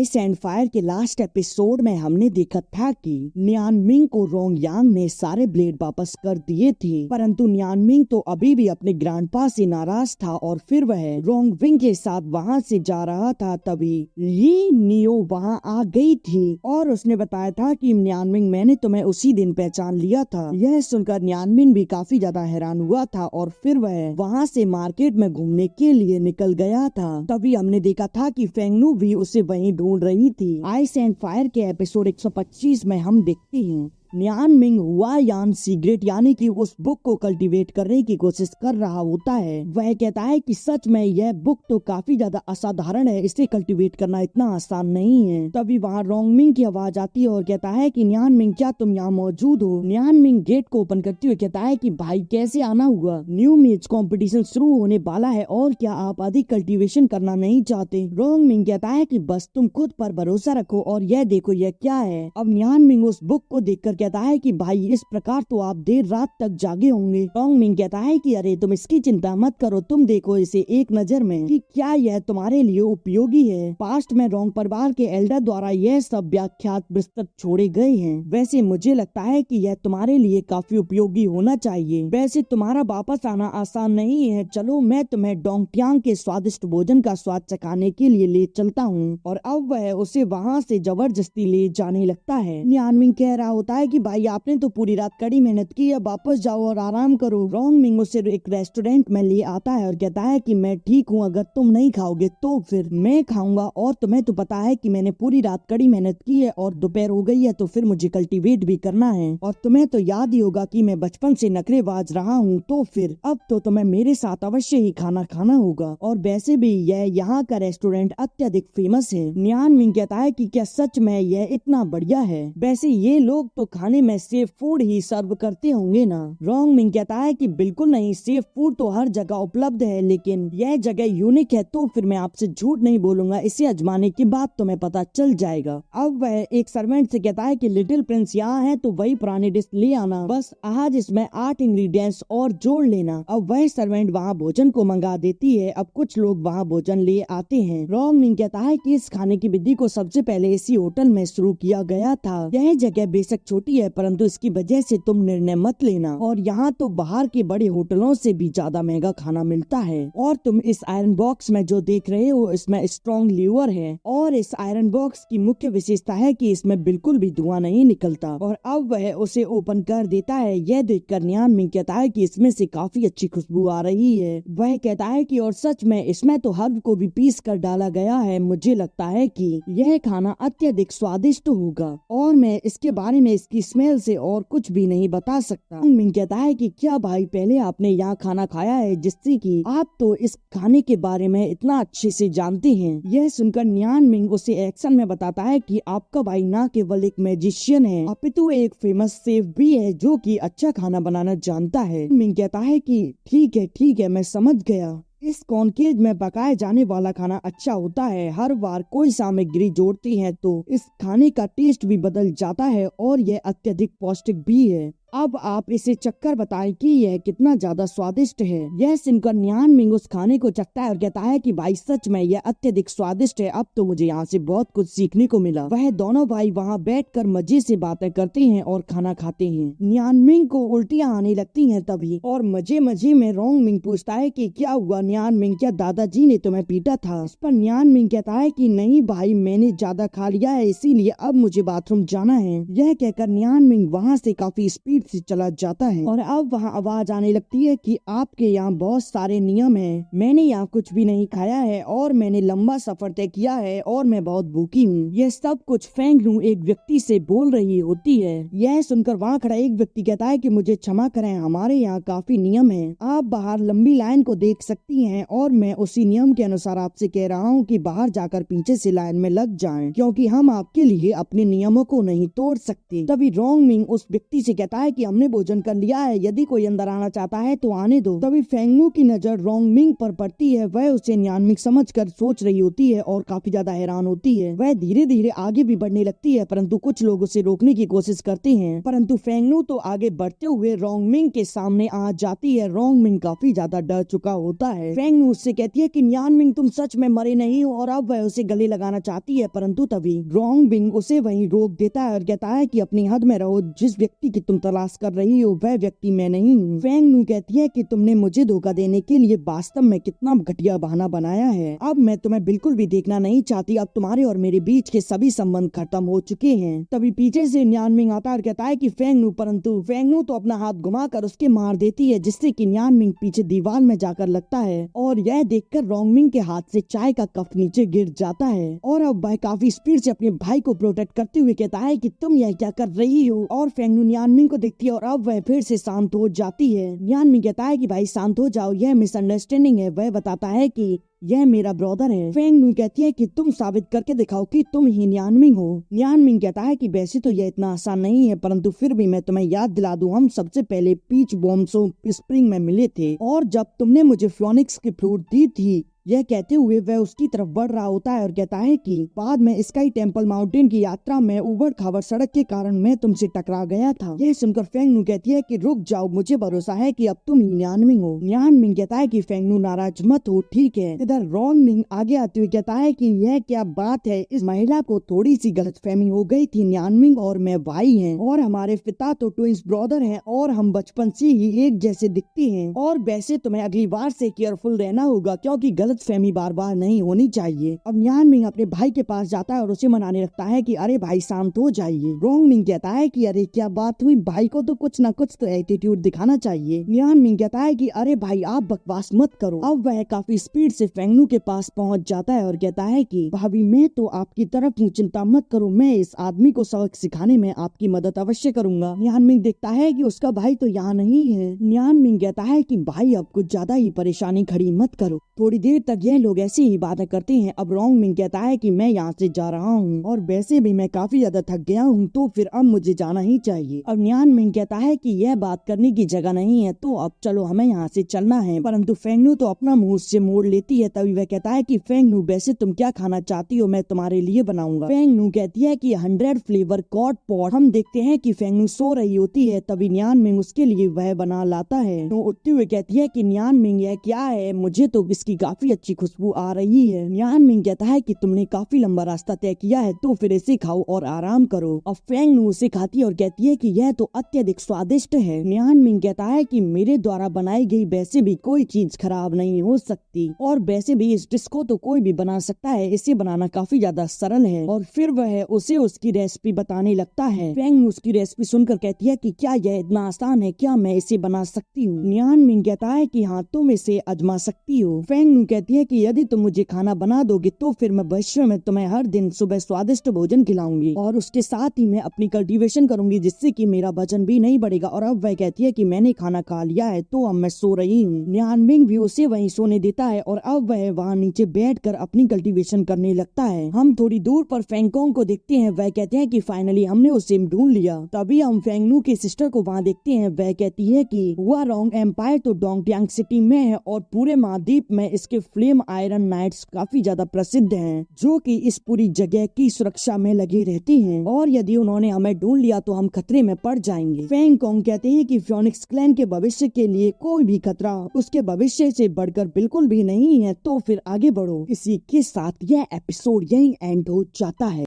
Ice and fire के last episode में हमने देखा था कि न्यानमिंग को रोंग यांग ने सारे ब्लेड वापस कर दिए थे, परंतु न्यानमिंग तो अभी भी अपने ग्रैंडपा से नाराज था और फिर वह रोंग विंग के साथ वहां से जा रहा था। तभी ये नियो वहां आ गई थी और उसने बताया था कि न्यानमिंग, मैंने तुम्हें उसी दिन पहचान लिया था। यह सुनकर न्यानमिंग भी काफी ज्यादा हैरान हुआ था और फिर वह वहां से मार्केट में घूमने के लिए निकल गया था। तभी हमने देखा था कि फेंगनू भी उसे वहीं ढूंढ रही थी। आइस एंड फायर के एपिसोड 125 में हम देखते हैं न्यानमिंग हुआ यान सीक्रेट यानी कि उस बुक को कल्टीवेट करने की कोशिश कर रहा होता है। वह कहता है कि सच में यह बुक तो काफी ज्यादा असाधारण है, इसे कल्टीवेट करना इतना आसान नहीं है। तभी वहाँ रोंगमिंग की आवाज आती है और कहता है कि न्यानमिंग, क्या तुम यहाँ मौजूद हो? न्यानमिंग गेट को ओपन करते हुए कहता है कि भाई कैसे आना हुआ, न्यू मेज कंपटीशन शुरू होने वाला है और क्या आप अधिक कल्टीवेशन करना नहीं चाहते? रोंगमिंग कहता है कि बस तुम खुद पर भरोसा रखो और यह देखो यह क्या है। अब न्यानमिंग उस बुक को देखकर कहता है कि भाई इस प्रकार तो आप देर रात तक जागे होंगे। रोंगमिंग कहता है कि अरे तुम इसकी चिंता मत करो, तुम देखो इसे एक नजर में कि क्या यह तुम्हारे लिए उपयोगी है। पास्ट में रोंग परिवार के एल्डर द्वारा यह सब व्याख्यात विस्तृत छोड़े गए हैं। वैसे मुझे लगता है कि यह तुम्हारे लिए काफी उपयोगी होना चाहिए। वैसे तुम्हारा वापस आना आसान नहीं है, चलो मैं तुम्हें डोंगटियांग के स्वादिष्ट भोजन का स्वाद चखाने के लिए ले चलता हूँ। और अब वह उसे वहाँ से जबरदस्ती ले जाने लगता है। न्यानमिंग कह रहा होता है कि भाई आपने तो पूरी रात कड़ी मेहनत की है, वापस जाओ और आराम करो। रोंगमिंग उसे एक रेस्टोरेंट में ले आता है और कहता है कि मैं ठीक हूँ, अगर तुम नहीं खाओगे तो फिर मैं खाऊंगा और तुम्हें तो पता है कि मैंने पूरी रात कड़ी मेहनत की है और दोपहर हो गई है तो फिर मुझे कल्टीवेट भी करना है। और तुम्हें तो याद ही होगा कि मैं बचपन से नखरेबाज रहा हूँ, तो फिर अब तो तुम्हें मेरे साथ अवश्य ही खाना खाना होगा। और वैसे भी यह यहाँ का रेस्टोरेंट अत्यधिक फेमस है। न्यानमिंग कहता है कि क्या सच में यह इतना बढ़िया है? वैसे ये लोग तो खाने में सेफ फूड ही सर्व करते होंगे ना? रोंगमिंग कहता है कि बिल्कुल नहीं, सेफ फूड तो हर जगह उपलब्ध है, लेकिन यह जगह यूनिक है। तो फिर मैं आपसे झूठ नहीं बोलूंगा, इसे आजमाने के बाद तुम्हें पता चल जाएगा। अब वह एक सर्वेंट से कहता है कि लिटिल प्रिंस यहाँ है तो वही पुरानी डिश ले आना, बस आज इसमें 8 इंग्रेडिएंट्स और जोड़ लेना। अब वह सर्वेंट वहाँ भोजन को मंगा देती है। अब कुछ लोग वहाँ भोजन ले आते हैं। रोंगमिंग कहता है कि इस खाने की विधि को सबसे पहले इसी होटल में शुरू किया गया था। यह जगह बेशक छोटी है परंतु इसकी वजह से तुम निर्णय मत लेना, और यहाँ तो बाहर के बड़े होटलों से भी ज्यादा महंगा खाना मिलता है। और तुम इस आयरन बॉक्स में जो देख रहे हो इसमें स्ट्रॉन्ग लीवर है और इस आयरन बॉक्स की मुख्य विशेषता है कि इसमें बिल्कुल भी धुआं नहीं निकलता। और अब वह उसे ओपन कर देता है। यह देखकर न्यानमिंग कहता है कि इसमें से काफी अच्छी खुशबू आ रही है। वह कहता है कि और सच में इसमें तो हर्ब को भी पीस कर डाला गया है। मुझे लगता है कि यह खाना अत्यधिक स्वादिष्ट होगा और मैं इसके बारे में इसकी स्मेल से और कुछ भी नहीं बता सकता। मिंग कहता है कि क्या भाई पहले आपने यहाँ खाना खाया है जिससे कि आप तो इस खाने के बारे में इतना अच्छे से जानते हैं? यह सुनकर न्यानमिंग उसे एक्शन में बताता है कि आपका भाई ना केवल एक मैजिशियन है अपितु एक फेमस शेफ भी है जो कि अच्छा खाना बनाना जानता है। मिंग कहता है कि ठीक है मैं समझ गया। इस कॉन्केज में पकाए जाने वाला खाना अच्छा होता है। हर बार कोई सामग्री जोड़ते हैं तो इस खाने का टेस्ट भी बदल जाता है और यह अत्यधिक पौष्टिक भी है। अब आप इसे चक्कर बताएं कि यह कितना ज्यादा स्वादिष्ट है। यह सुनकर न्यानमिंग उस खाने को चखता है और कहता है कि भाई सच में यह अत्यधिक स्वादिष्ट है, अब तो मुझे यहाँ से बहुत कुछ सीखने को मिला। वह दोनों भाई वहाँ बैठकर मजे से बातें करते हैं और खाना खाते हैं। न्यानमिंग को उल्टियाँ आने लगती हैं तभी, और मजे मजे में रोंगमिंग पूछता है कि क्या हुआ न्यानमिंग, क्या दादाजी ने तुम्हें पीटा था? उस पर न्यानमिंग कहता है कि नहीं भाई, मैंने ज्यादा खा लिया है इसीलिए अब मुझे बाथरूम जाना है। यह कहकर न्यानमिंग वहाँ से काफी स्पीड से चला जाता है। और अब वहाँ आवाज आने लगती है कि आपके यहाँ बहुत सारे नियम हैं, मैंने यहाँ कुछ भी नहीं खाया है और मैंने लंबा सफर तय किया है और मैं बहुत भूखी हूँ। यह सब कुछ फेंगनू एक व्यक्ति से बोल रही होती है। यह सुनकर वहाँ खड़ा एक व्यक्ति कहता है कि मुझे क्षमा करें, हमारे यहाँ काफी नियम है, आप बाहर लंबी लाइन को देख सकती हैं और मैं उसी नियम के अनुसार आपसे कह रहा हूँ कि बाहर जाकर पीछे से लाइन में लग जाएं, क्योंकि हम आपके लिए अपने नियमों को नहीं तोड़ सकते। तभी रोंगमिंग उस व्यक्ति से कहता है कि हमने भोजन कर लिया है, यदि कोई अंदर आना चाहता है तो आने दो। तभी फेंगनू की नजर रोंग मिंग पर पड़ती है। वह उसे न्यानमिंग समझकर सोच रही होती है और काफी ज्यादा हैरान होती है। वह धीरे धीरे आगे भी बढ़ने लगती है, परंतु कुछ लोग उसे रोकने की कोशिश करते हैं, परंतु फेंगनू तो आगे बढ़ते हुए रोंग मिंग के सामने आ जाती है। रोंग मिंग काफी ज्यादा डर चुका होता है। फेंगनू उससे कहती है कि न्यानमिंग तुम सच में मरे नहीं हो, और अब वह उसे गले लगाना चाहती है, परंतु तभी रोंग मिंग उसे वहीं रोक देता है और कहता है कि अपनी हद में रहो, जिस व्यक्ति की तुम तलाश कर रही हो वह व्यक्ति मैं नहीं हूँ। फेंगनू कहती है कि तुमने मुझे धोखा देने के लिए वास्तव में कितना घटिया बहाना बनाया है। अब मैं तुम्हें बिल्कुल भी देखना नहीं चाहती। अब तुम्हारे और मेरे बीच के सभी संबंध खत्म हो चुके हैं। तभी पीछे से न्यानमिंग आता है और कहता है कि फेंगनू, परंतु फेंगनू तो अपना हाथ घुमाकर उसके मार देती है, जिससे कि न्यानमिंग पीछे दीवार में जाकर लगता है और यह देखकर रोंगमिंग के हाथ से चाय का कप नीचे गिर जाता है। और अब वह काफी स्पीड से अपने भाई को प्रोटेक्ट करते हुए कहता है कि तुम यह क्या कर रही हो। और फेंगनू न्यानमिंग को देखती है और अब वह फिर से शांत हो जाती है। न्यानमिंग कहता है कि भाई शांत हो जाओ, यह मिसअंडरस्टैंडिंग है। वह बताता है कि यह मेरा ब्रदर है। फेंगनू कहती है कि तुम साबित करके दिखाओ कि तुम ही न्यानमिंग हो। न्यानमिंग कहता है कि वैसे तो यह इतना आसान नहीं है, परंतु फिर भी मैं तुम्हें याद दिला दूं, हम सबसे पहले पीच बॉम्सो स्प्रिंग में मिले थे, और जब तुमने मुझे फ्योनिक्स की फ्रूट दी थी। यह कहते हुए वह उसकी तरफ बढ़ रहा होता है और कहता है कि बाद में स्काई टेम्पल माउंटेन की यात्रा में उबड़ खाबड़ सड़क के कारण मैं तुमसे टकरा गया था। यह सुनकर फेंगनू कहती है कि रुक जाओ, मुझे भरोसा है कि अब तुम ही न्यानमिंग हो। न्यानमिंग कहता है कि फेंगनू नाराज मत हो, ठीक है। इधर रोंगमिंग आगे आते हुए कहता है कि यह क्या बात है, इस महिला को थोड़ी सी गलतफहमी हो गई थी। न्यानमिंग और मैं भाई हैं और हमारे पिता तो ट्विंस ब्रदर हैं और हम बचपन से ही एक जैसे दिखते हैं। और वैसे तुम्हें अगली बार से केयरफुल रहना होगा, क्योंकि फहमी बार बार नहीं होनी चाहिए। अब न्यानमिंग अपने भाई के पास जाता है और उसे मनाने लगता है कि अरे भाई शांत हो जाइए। रोंगमिंग कहता है कि अरे क्या बात हुई, भाई को तो कुछ न कुछ तो एटीट्यूड दिखाना चाहिए। न्यानमिंग कहता है कि अरे भाई आप बकवास मत करो। अब वह काफी स्पीड से फेंगनू के पास पहुंच जाता है और कहता है कि भाभी मैं तो आपकी तरफ हूँ, चिंता मत करो, मैं इस आदमी को सबक सिखाने में आपकी मदद अवश्य करूंगा। न्यानमिंग देखता है कि उसका भाई तो यहाँ नहीं है। न्यानमिंग कहता है कि भाई अब कुछ ज्यादा ही परेशानी खड़ी मत करो। थोड़ी देर तक यह लोग ऐसी ही बातें करते हैं। अब रोंगमिंग कहता है कि मैं यहाँ से जा रहा हूँ और वैसे भी मैं काफी ज्यादा थक गया हूँ, तो फिर अब मुझे जाना ही चाहिए। अब न्यानमिंग कहता है कि यह बात करने की जगह नहीं है, तो अब चलो हमें यहाँ से चलना है। परंतु फेंगनू तो अपना मुंह से मोड़ लेती है। तभी वह कहता है कि फेंगनू वैसे तुम क्या खाना चाहती हो, मैं तुम्हारे लिए बनाऊंगा। फेंगनू कहती है कि 100 फ्लेवर कॉट पॉट। हम देखते हैं कि फेंगनू सो रही होती है, तभी न्यानमिंग उसके लिए वह बना लाता है। तो उठते हुए कहती है कि न्यानमिंग यह क्या है, मुझे तो इसकी काफी अच्छी खुशबू आ रही है। न्यानमिंग कहता है कि तुमने काफी लंबा रास्ता तय किया है, तो फिर इसे खाओ और आराम करो। अब फेंगनू उसे खाती है और कहती है कि यह तो अत्यधिक स्वादिष्ट है। न्यानमिंग कहता है कि मेरे द्वारा बनाई गई वैसे भी कोई चीज खराब नहीं हो सकती, और वैसे भी इस डिश को तो कोई भी बना सकता है, इसे बनाना काफी ज्यादा सरल है। और फिर वह उसे उसकी रेसिपी बताने लगता है। फेंगनू उसकी रेसिपी सुनकर कहती है कि क्या यह इतना आसान है, क्या मैं इसे बना सकती हूँ। न्यानमिंग कहता है कि हाँ तुम इसे आजमा सकती हो। फेंगनू कहती है कि यदि तुम मुझे खाना बना दोगे तो फिर मैं भविष्य में तुम्हें हर दिन सुबह स्वादिष्ट भोजन खिलाऊंगी, और उसके साथ ही मैं अपनी कल्टीवेशन करूंगी, जिससे कि मेरा वजन भी नहीं बढ़ेगा। और अब वह कहती है कि मैंने खाना खा लिया है, तो अब मैं सो रही हूँ। न्यानमिंग भी उसे वहीं सोने देता है और अब वह वहाँ नीचे बैठकर अपनी कल्टीवेशन करने लगता है। हम थोड़ी दूर पर फेंगकोंग को देखते हैं। वह कहते हैं कि फाइनली हमने उसे ढूंढ लिया। तभी हम फेंगनू की सिस्टर को वहाँ देखते हैं। वह कहती है कि हुआरोंग एम्पायर तो डोंगटियांग सिटी में है और पूरे महाद्वीप में इसके फ्लेम आयरन नाइट्स काफी ज्यादा प्रसिद्ध हैं, जो कि इस पूरी जगह की सुरक्षा में लगे रहती हैं, और यदि उन्होंने हमें ढूंढ लिया तो हम खतरे में पड़ जाएंगे। फेंगकोंग कहते हैं कि फ्योनिक्स क्लैन के भविष्य के लिए कोई भी खतरा उसके भविष्य से बढ़कर बिल्कुल भी नहीं है, तो फिर आगे बढ़ो। इसी के साथ यह एपिसोड यहीं एंड हो जाता है।